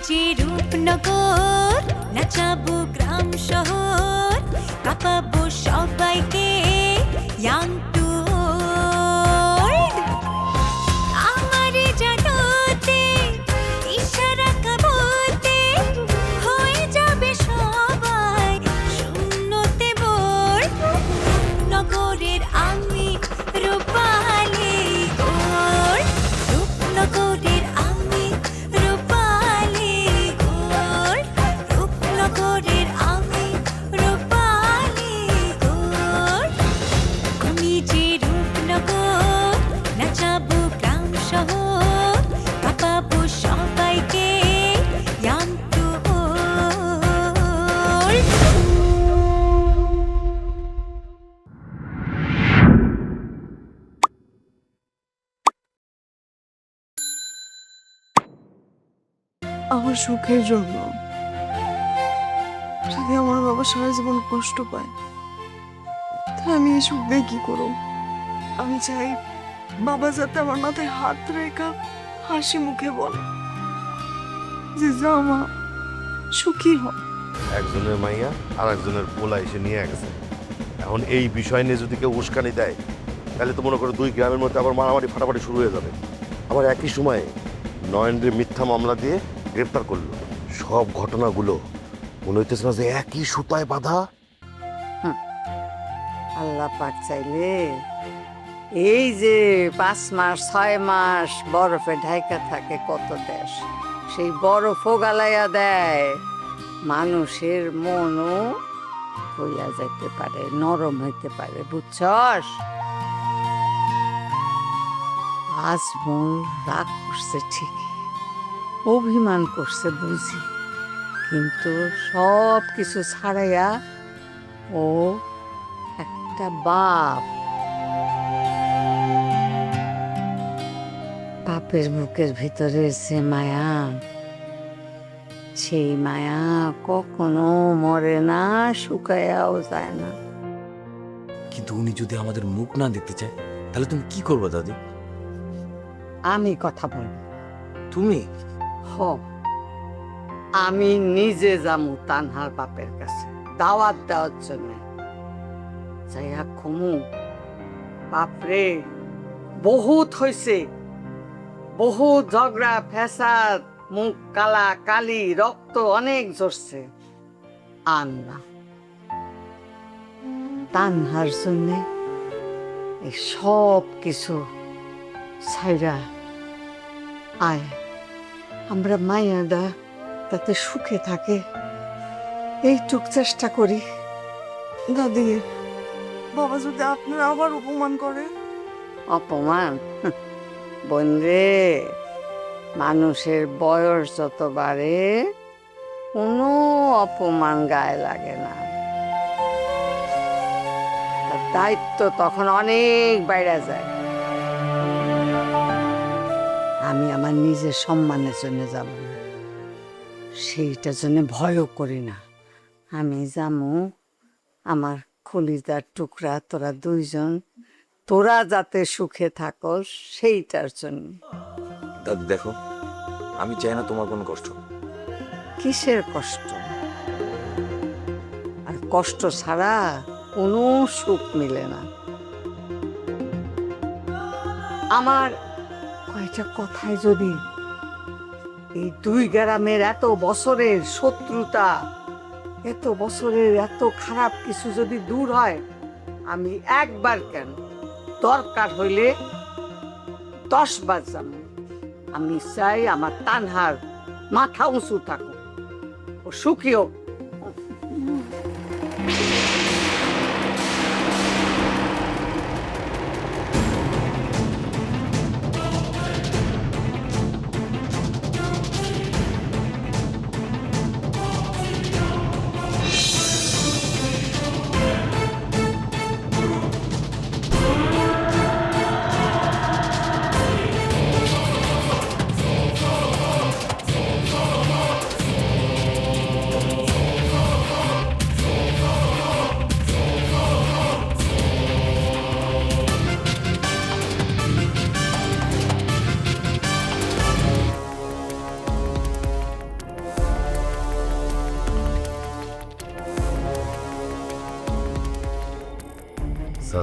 যে রূপনগর, নাচাবো গ্রাম শহর, কাঁপাবো সবাইকে young to old। আমারে জানাতে ইশারা কাবতে হয়ে যাবে সবাই শূন্যতে বোর। নগরের আমি রূপালী গোর, রূপনগরের আমি রূপালী গোর, রূপনগরের আমি রূপালী গোর। আমি যে রূপনগর, নাচাবো গ্রাম শহর, কাঁপাবো সবাইকে young to old। আমার সুখের জন্য যদি আমার বাবা সারা জীবন কষ্ট পায়, তা আমি এই সুখ দিয়ে কি করব? আমি চাই বাবা যাতে আমার মাথায় হাত রেখা হাসি মুখে বলে যে যা মা সুখী হ। একজনের মাইয়া আর একজনের পোলা এসে নিয়ে গেছে। এখন এই বিষয় নিয়ে যদি কেউ উস্কানি দেয়, তাহলে তো মনে করো দুই গ্রামের মধ্যে আবার মারামারি ফাটাফাটি শুরু হয়ে যাবে। আবার একই সময়ে নয়নদের মিথ্যা মামলা দিয়ে গ্রেপ্তার করলো। সব ঘটনাগুলো মনে হইতেছে না যে একই সুতায় বাঁধা? আল্লাহ পাক চাইলে এই যে 5 মাস 6 মাস বরফে ঢাইকা থাকে কত দেশ, সেই বরফও গালাইয়া দেয়, মানুষের মনও হইয়া যাইতে পারে, নরম হইতে পারে, বুঝছস? আজ মন রাগ করছে ঠিকই, অভিমান করছে বুঝি, কিন্তু সব কিছু ছাড়াইয়া ও একটা বাপ। বাপের বুকের ভিতরে যে মায়া, সেই মায়া কখনো মরে না, শুকায়াও যায় না। কিন্তু উনি যদি আমাদের মুখ না দেখতে চায়, তাহলে তুমি কি করবে দাদি? আমি কথা বলবো। তুমি? হ, আমি নিজে যামু তানহার বাপের কাছে দাওয়াত দেওয়ার জন্য। যাইয়া খমু, বাপরে বহুত হয়েছে, বহু ঝগড়া ফ্যাসাদ, মুখ কালা কালি, রক্ত অনেক ঝরছে। আন্না তানহার জন্য এই সব কিছু ছাইরা আয়, আমরা মায়াদা তাতে সুখে থাকে এইটুক চেষ্টা করি। দাদি, বাবা যদি আপনার আবার অপমান করে? অপমান? বোন রে, মানুষের বয়স যত বাড়ে কোনো অপমান গায়ে লাগে না, তার দায়িত্ব তখন অনেক বাইরে যায়। আমি আমার নিজের সম্মানের জন্য যাব না, সেইটার জন্য ভয়ও করি না। আমি যাবো আমার কলিজার টুকরা তোরা দুইজন, তোরা যাতে সুখে থাকস সেইটার জন্য। দাদি দেখো, আমি চাই না তোমার কোনো কষ্ট। কিসের কষ্ট? আর কষ্ট ছাড়া কোনো সুখ মিলে না। আমার কয়টা কথায় যদি এই দুই গ্রামের এত বছরের শত্রুতা, এত বছরের এত খারাপ কিছু যদি দূর হয়, আমি একবার কেন, দরকার হইলে 10 বার যাবো। আমি চাই আমার তানহার মাথা উঁচু থাকুক, ও সুখী হোক।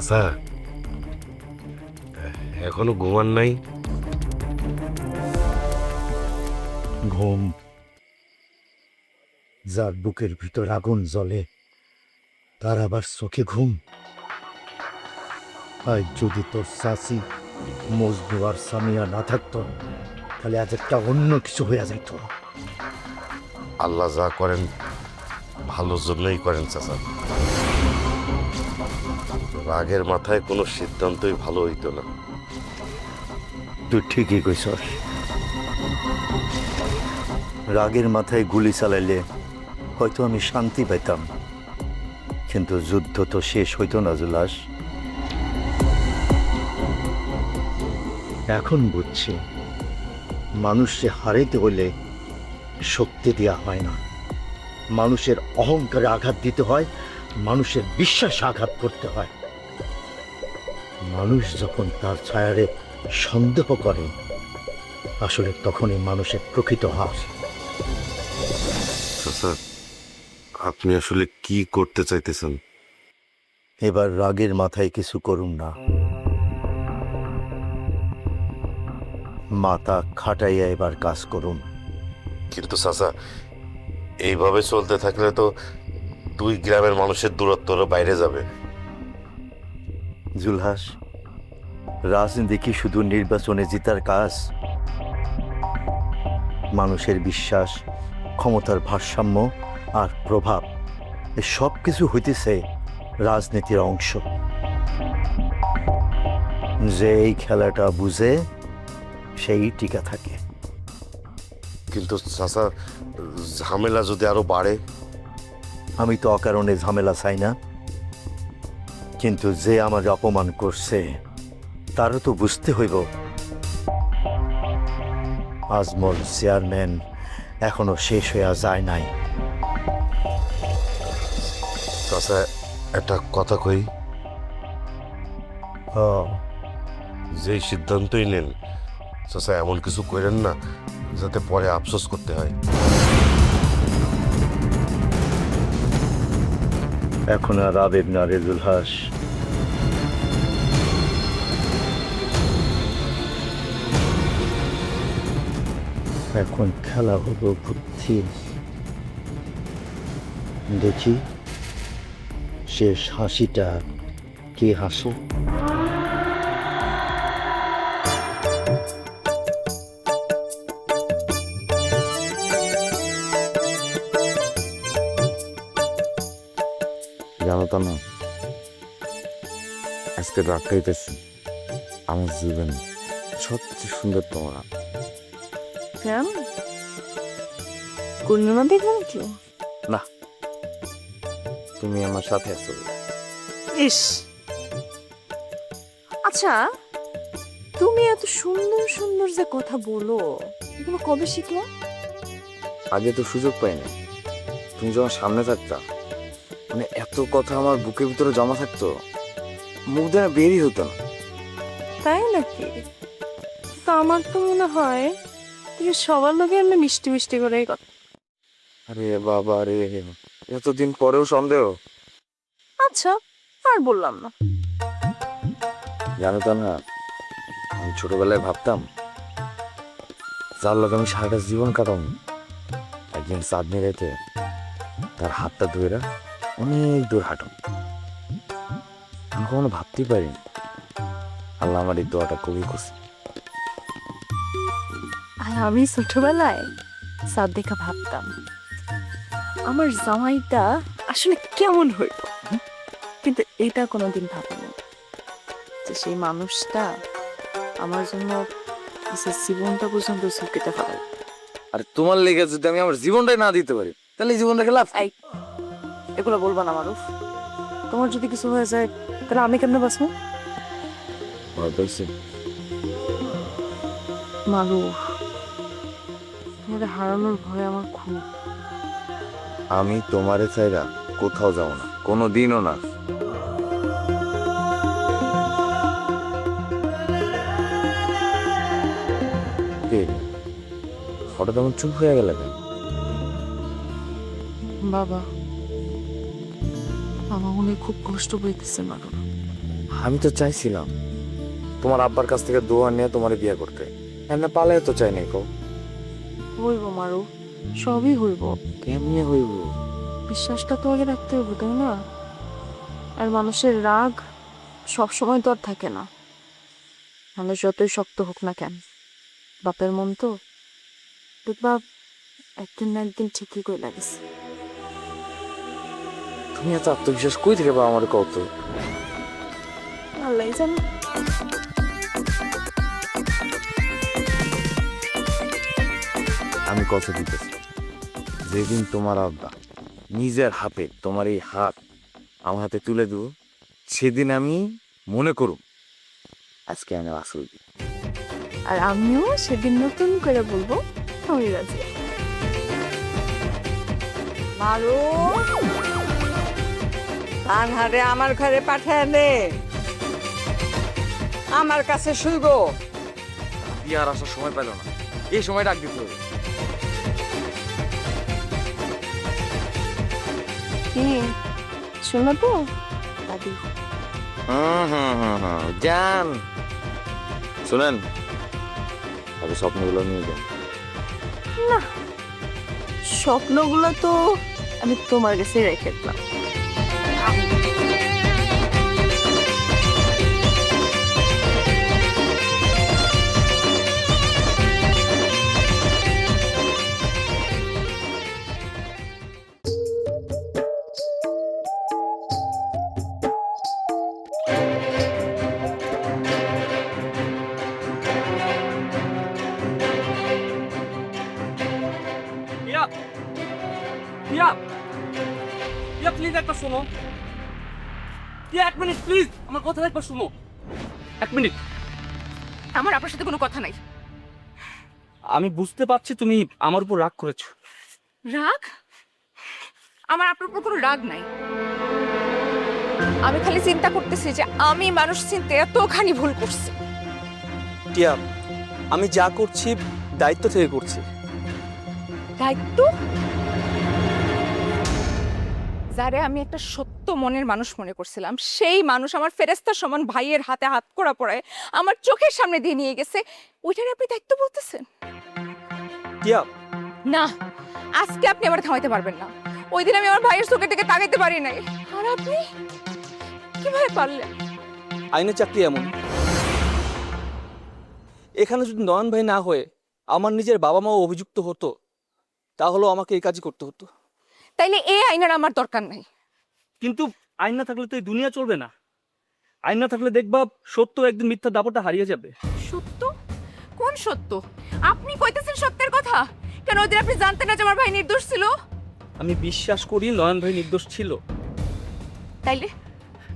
চাচা এখনো ঘুমান নাই? ঘুম, যার বুকের ভিতর আগুন জ্বলে তার আবার চোখে ঘুম? আজ যদি তোর চাচি মজনু আর সামিয়া না থাকতো তাহলে আজ একটা অন্য কিছু হয়ে যেত। আল্লাহ যা করেন ভালোর জন্যই করেন চাচা। রাগের মাথায় কোনো সিদ্ধান্তই ভালো হইতো না। তুই ঠিকই কইছস, রাগের মাথায় গুলি চালাইলে হয়তো আমি শান্তি পাইতাম, কিন্তু যুদ্ধ তো শেষ হইতো না জুলাস। এখন বুঝছি মানুষকে হারাইতে হলে শক্তি দেওয়া হয় না, মানুষের অহংকারে আঘাত দিতে হয়, মানুষের বিশ্বাসে আঘাত করতে হয়। মানুষ যখন তার ছায়ারে সন্দেহ করে আসলে তখনই মানুষের প্রকৃত হার। চাচা আপনি আসলে কি করতে চাইতেছেন? এবার রাগের মাথায় কিছু করুন না, মাথা খাটাইয়া এবার কাজ করুন। কিন্তু চাচা এইভাবে চলতে থাকলে তো 2 গ্রামের মানুষের দূরত্ব আরো বাইরে যাবে। জুলহাস, রাজনীতি কি শুধু নির্বাচনে জিতার কাজ? মানুষের বিশ্বাস, ক্ষমতার ভারসাম্য আর প্রভাব এ সব কিছু হইতেছে রাজনীতির অংশ। যে এই খেলাটা বুঝে সেই টিকা থাকে। কিন্তু চাচা ঝামেলা যদি আরো বাড়ে? আমি তো অকারণে ঝামেলা চাই না, কিন্তু যে আমার অপমান করছে তারও তো বুঝতে হইব আজমল চেয়ারম্যান এখনো শেষ হইয়া যায় নাই। চাচা একটা কথা কই, ও, যেই সিদ্ধান্তই নেন চাচা এমন কিছু করেন না যাতে পরে আফসোস করতে হয়। এখন আর আবেগ না রে জুলহাস, এখন খেলা হলো বুদ্ধি। দেখি শেষ হাসিটা কে হাসে। জানো তো না, আজকে রাত খাইতেছি আমার জীবনে সবচেয়ে সুন্দর তোমার। কেন পূর্ণিমা দেখলাম কি? না, তুমি আমার সাথে আছো। ইস, আচ্ছা তুমি এত সুন্দর সুন্দর যে কথা বলো এগুলো কবে শিখলো? আগে তো সুযোগ পাইনি, তুমি যখন সামনে থাকতা মানে এত কথা আমার বুকের ভিতরে জমা থাকতো, মুখ দিয়ে বেরই হতো না। তাই নাকি? তো আমার তো মনে হয় তুমি সবার লোকে এমনি মিষ্টি মিষ্টি করেই কথা। আরে বাবা রে, এতদিন পরেও সন্দেহ? আচ্ছা আর বললাম না। জানো তো না, আমি ছোটবেলায় ভাবতাম যার লোক আমি সারাটা জীবন কাটাম, একদিন চাঁদনি রেতে তার হাতটা ধরে অনেক দূর হাঁটুম। আমি কখনো ভাবতেই পারিনি আল্লাহ আমার এই দোয়াটা কবি করছে। আর আমি ছোটবেলায় সাদ দেখা ভাবতাম আমার জামাইটা আসলে কেমন হইল, কিন্তু এটা কোনোদিন ভাবিনি যে সেই মানুষটা আমার জন্য নিজের জীবনটা পর্যন্ত ঝুঁকিতে ফেলে। আর তোমার লেগে যদি আমি আমার জীবনটাই না দিতে পারি তাহলে এই জীবনটাকে লাভ। এই এগুলো বলবা না মারুফ, তোমার যদি কিছু হয়ে যায় তাহলে আমি কেমনে বাঁচবো? মারুফ, তোমাদের হারানোর ভয় আমার খুব। আমি তোমারে চাইরা কোথাও যাবো না, কোনো দিনও না। হঠাৎ আমার চুপ হয়ে গেল কেন? বাবা, আমার মনে খুব কষ্ট পাইতেছে মারুফ। আমি তো চাইছিলাম তোমার আব্বার কাছ থেকে দোয়া নিয়ে তোমারে বিয়ে করতে, এমনি পালায় তো চাই নাই কও। হইব মারু, সবই হইব। কেমনে হইব? বিশ্বাসটা তো আগে রাখতে হবে, তাই না? আর মানুষের রাগ সব সময় তো আর থাকে না। মানুষ যতই শক্ত হোক না কেন, বাপের মন তো, দেখবা একদিন না একদিন ঠিকই কই লাগিস। তুমি এত আত্মবিশ্বাস কই থেকে পাও আমার কত? আল্লাহ জানে। আমি কথা দিতেছি, যেদিন তোমার আব্বা নিজের হাতে তোমার এই হাত আমার হাতে তুলে দেব, সেদিন আমি মনে করুম আজকে আমি আসল। আর আমিও সেদিন নতুন করে বলবো আমি রাজি। মারু, তানহারে আমার ঘরে পাঠায় নে, আমার কাছে শুইব। বিয়ার আসার সময় পেল না, এই সময় ডাক দিতে হবে। কি শোনো তো দাদি? যান শুনেন, তবে স্বপ্নগুলো নিয়ে যান। স্বপ্নগুলো তো আমি তোমার কাছে রেখে দিলাম। প্রিয়া, প্রিয়া, প্রিয়া প্লিজ একবার শোনো। প্রিয়া 1 মিনিট প্লিজ, আমার কথা একবার শোনো। 1 মিনিট। আমার আপনার সাথে কোনো কথা নাই। আমি বুঝতে পারছি তুমি আমার উপর রাগ করেছো। রাগ? আমার আপনার উপর কোনো রাগ নাই। আমি খালি চিন্তা করতেছি যে আমি মানুষ চিনতে এতখানি ভুল করছি। টিয়া, আমি যা করছি দায়িত্ব থেকে করছি। দায়িত্ব? যারে আমি একটা সত্য মনের মানুষ মনে করছিলাম, সেই মানুষ আমার ফেরেস্তার সমান ভাইয়ের হাতে হাত করা পড়ায় আমার চোখের সামনে দিয়ে নিয়ে গেছে, ওইটারে আপনি দায়িত্ব বলতেছেন? টিয়া, না, আজকে আপনি আমার থামাইতে পারবেন না। ওই দিন আমি আমার ভাইয়ের চোখের দিকে তাকাইতে পারি নাই, আর আপনি কিভাবে পারলেন? আইনের চাকরি এমন, এখানে যদি নয়ন ভাই না হয়ে আমার নিজের বাবা মাও অভিযুক্ত হতো, তাহলেও আমাকে এই কাজই করতে হতো। তাইলে এই আইনের আমার দরকার নাই। কিন্তু আইন না থাকলে তো এই দুনিয়া চলবে না। আইন না থাকলে দেখবা সত্য একদিন মিথ্যা দাপটটা হারিয়ে যাবে। সত্য? কোন সত্য? আপনি কইতেছেন সত্যের কথা? কেন ওই দিন আপনি জানতেন না যে আমার ভাই নির্দোষ ছিল? আমি বিশ্বাস করি নয়ন ভাই নির্দোষ ছিল, তাইলে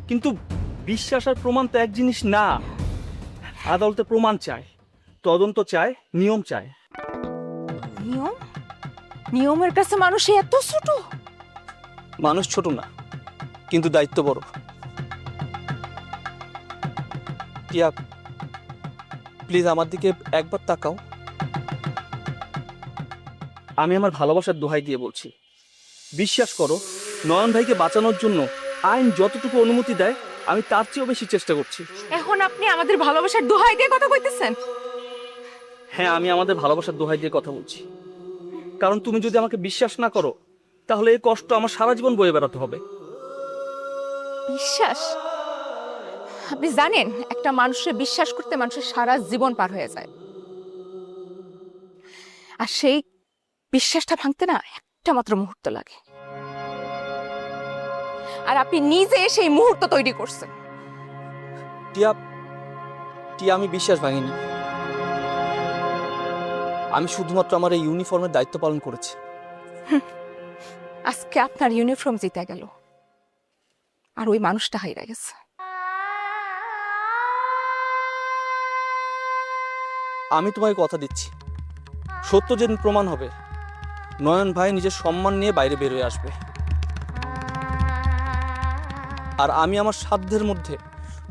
কিন্তু বিশ্বাস আর প্রমাণ তো এক জিনিস না। আদালতে প্রমাণ চায়, তদন্ত চায়, নিয়ম চায়। নিয়ম? নিয়মের কাছে মানুষ এত ছোট? মানুষ ছোট না, কিন্তু দায়িত্ব বড়। টিয়া, প্লিজ আমার দিকে একবার তাকাও। আমি আমার ভালোবাসার দোহাই দিয়ে বলছি, বিশ্বাস করো, নয়ন ভাইকে বাঁচানোর জন্য আইন যতটুকু অনুমতি দেয় আমি তার চেয়েও বেশি চেষ্টা করছি। এখন আপনি আমাদের ভালোবাসার দোহাই দিয়ে কথা কইতেছেন? হ্যাঁ, আমি আমাদের ভালোবাসার দোহাই দিয়ে কথা বলছি, কারণ তুমি যদি আমাকে বিশ্বাস না করো তাহলে এই কষ্ট আমার সারা জীবন বয়ে বেড়াতে হবে। বিশ্বাস? আপনি জানেন একটা মানুষের বিশ্বাস করতে মানুষের সারা জীবন পার হয়ে যায়, আর সেই বিশ্বাসটা ভাঙতে না একটা মাত্র মুহূর্ত লাগে। আর আপনি নিজে সেই মুহূর্ত তৈরি করছেন। টিয়া, টিয়া, আমি বিশ্বাস ভাঙিনি। আমি শুধুমাত্র আমার এই ইউনিফর্মের দায়িত্ব পালন করেছি। আজকে আপনার ইউনিফর্ম জিতে গেল, আর ওই মানুষটা হাইরা গেছে। আমি তোমায় কথা দিচ্ছি, সত্য যেদিন প্রমাণ হবে নয়ন ভাই নিজের সম্মান নিয়ে বাইরে বের হয়ে আসবে, আর আমি আমার সাধ্যের মধ্যে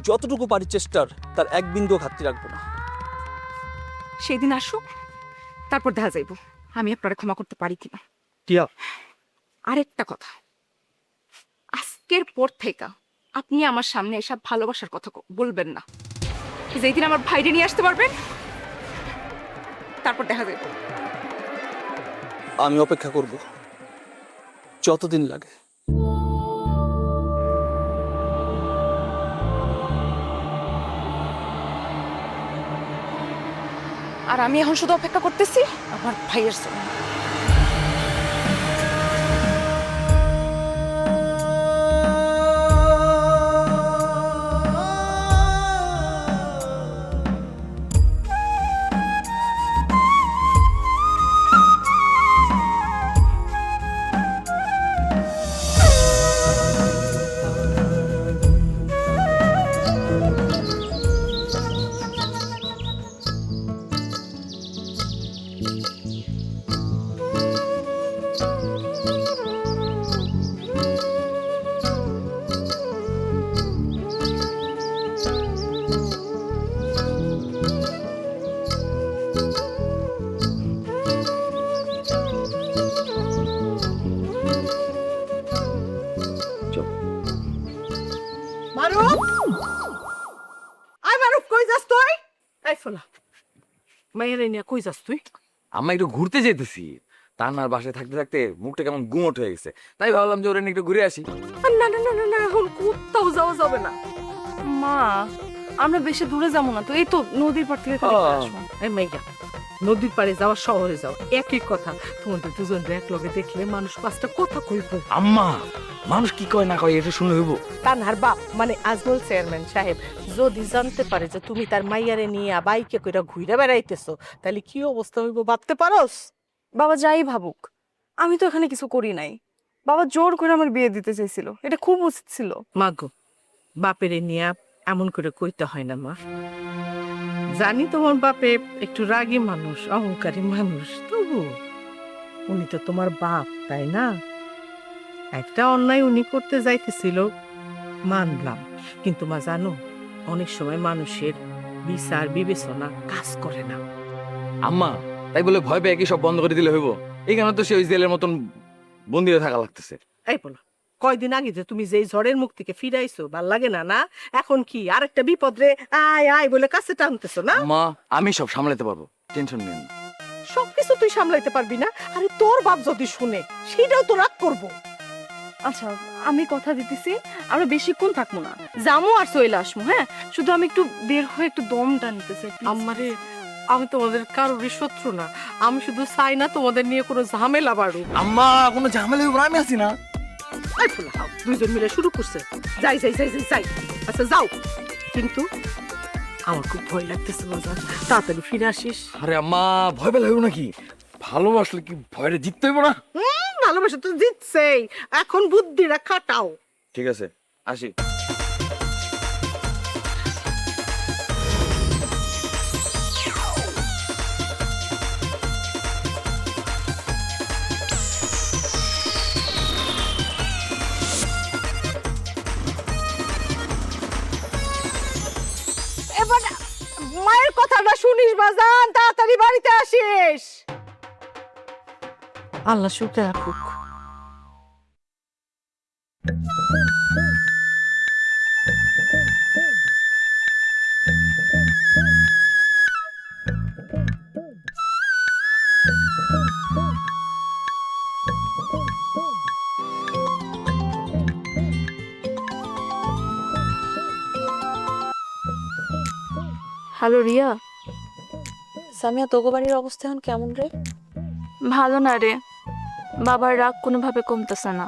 যতটুকু পারি চেষ্টার তার এক বিন্দু ঘাটতি রাখবো না। সেদিন আসুক, তারপর দেখা যাইব আমি আপনারা ক্ষমা করতে পারি কিনা। টিয়া, আরেকটা কথা, আজকের পর থেকে আপনি আমার সামনে এসব ভালোবাসার কথা বলবেন না। যেই দিন আমার ভাইরে নিয়ে আসতে পারবেন তারপর দেখা যাবে। আমি অপেক্ষা করব যতদিন লাগে। আর আমি এখন শুধু অপেক্ষা করতেছি আমার ভাইয়ের জন্য। মারুফ, আয় মারুফ, কই যাস তুই? এই ফোলা, মায়ের নিয়ে কই যাস তুই? আম্মা একটু ঘুরতে যেতেছি। তান্নার বাসায় থাকতে থাকতে মুখটা কেমন গুমট হয়ে গেছে, তাই ভাবলাম যে ওরা নিয়ে একটু ঘুরে আসি। না না না না না, এখন কোথাও যাওয়া যাবে না। মা, আমরা বেশি দূরে যাবো না তো, এই তো নদীর পার থেকে খালি আসবো। এই মাইয়া, নদীর পাড়ে যাওয়া শহরে যাও একই কথা। তোমাদের দুজন এক লগে দেখলে মানুষ পাঁচটা কথা কইব। আম্মা, মানুষ কি কয় না কয় এটা শুনে হইব? তানহার বাপ মানে আজমল চেয়ারম্যান সাহেব যদি জানতে পারে যে তুমি তার মাইয়ারে নিয়ে বাইকে কইরা ঘুরে বেড়াইতেছো, তাহলে কি অবস্থা হইব ভাবতে পারোস? বাবা যাই ভাবুক, আমি তো এখানে কিছু করি নাই। বাবা জোর করে আমার বিয়ে দিতে চাইছিল, এটা খুব উচিত ছিল। মাগো, বাপেরে নিয়ে এমন করে কইতে হয় না মা। জানি তোমার বাপে একটু রাগী মানুষ, অহংকারী মানুষ, তবু উনি তো তোমার বাপ, তাই না? একটা অন্যায় উনি করতে যাইতেছিল, মানলাম, কিন্তু মা জানো, অনেক সময় মানুষের বিচার বিবেচনা কাজ করে না। আম্মা, তাই বলে ভয় পেয়ে কি সব বন্ধ করে দিলে হইব? এইখানে তো সে ওই জেলের মতন বন্দি হয়ে থাকা লাগতেছে। এই বলো, কয়দিন আগে যে তুমি যেই ঝড়ের মুখ থেকে ফিরাইছো, ভাল লাগে না? না এখন কি আরেকটা বিপদরে আয় আয় বলে কাছে টানতেছো না? মা, আমি সব সামলাতে পারবো, টেনশন নেন না। সবকিছু তুই সামলাইতে পারবি না? আরে তোর বাপ যদি শুনে, সেটাও তো রাগ করবো। আচ্ছা, আমি কথা দিতেছি আমরা বেশিক্ষণ থাকবো না, যামু আর চলে আসবো। হ্যাঁ, শুধু আমি একটু বের হয়ে একটু দমটা নিতে চাই। আমারে, আমি তোমাদের কারোরই শত্রু না, আমি শুধু চাই না তোমাদের নিয়ে কোনো ঝামেলা বাড়ুক। আম্মা, কোনো ঝামেলা হইব না, আমি আছি না। এই ফুলা, দুইজন মিলে শুরু করছে, যাই যাই যাই যাই যাই। আচ্ছা যাও, কিন্তু আমার খুব ভয় লাগতেছে বাজার, তাড়াতাড়ি ফিরে আসিস। আরে আম্মা, ভয় পেলে হইব নাকি? ভালোবাসলে কি ভয়টা জিততে হইব না? ভালোবাসা তো জিতছেই, এখন বুদ্ধিটা খাটাও। ঠিক আছে, আসি। এবার মায়ের কথাটা শুনিস বাজান, তাড়াতাড়ি বাড়িতে আসিস। আল্লাহ সুখে রাখুক। হ্যালো রিয়া, সামিয়া, তোগো বাড়ির অবস্থা এখন কেমন রে? ভালো না রে, বাবার রাগ কোনোভাবে কমতেছে না।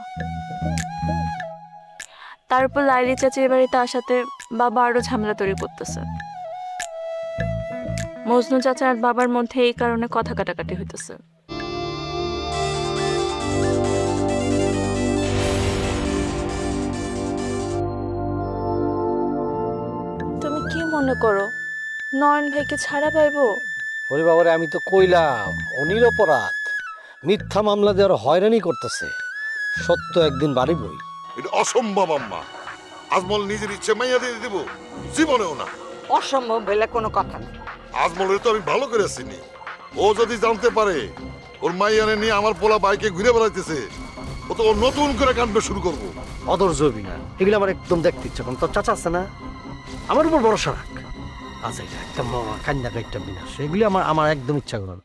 তারপর লাইলি চাচির বাড়িতে আসাতে বাবা আরো ঝামেলা তৈরি করতেছে। মজনু চাচা আর বাবার মধ্যে এই কারণে কথা কাটাকাটি হইতেছে। তুমি কি মনে করো নয়ন ভাইকে ছাড়া পাইবো? ওরে বাবারে, আমি তো কইলাম অনির অপরাধ, মিথ্যা মামলা দেওয়ার হয়রানি করতেছে, সত্য একদিন বাড়িবই। এটা অসম্ভব আম্মা। আজমল নিজের ইচ্ছে মাইয়া দিয়ে দিব? জীবনেও না। অসম্ভব বলে কোনো কথা নেই। আজমলের তো আমি ভালো করে চিনি। ও যদি জানতে পারে ওর মাইয়ারে নিয়ে আমার পোলা বাইকে ঘুরে বেড়াইতেছে, ও তো নতুন করে কাঁদবে শুরু করবো। অধৈর্য হবি না, এগুলো আমার একদম দেখতে ইচ্ছা করে। তোর চাচা আছে না, আমার উপর ভরসা রাখ। আচ্ছা এটা একটা কান্না কাইটা বিনাশ, এগুলি আমার একদম ইচ্ছা করে না।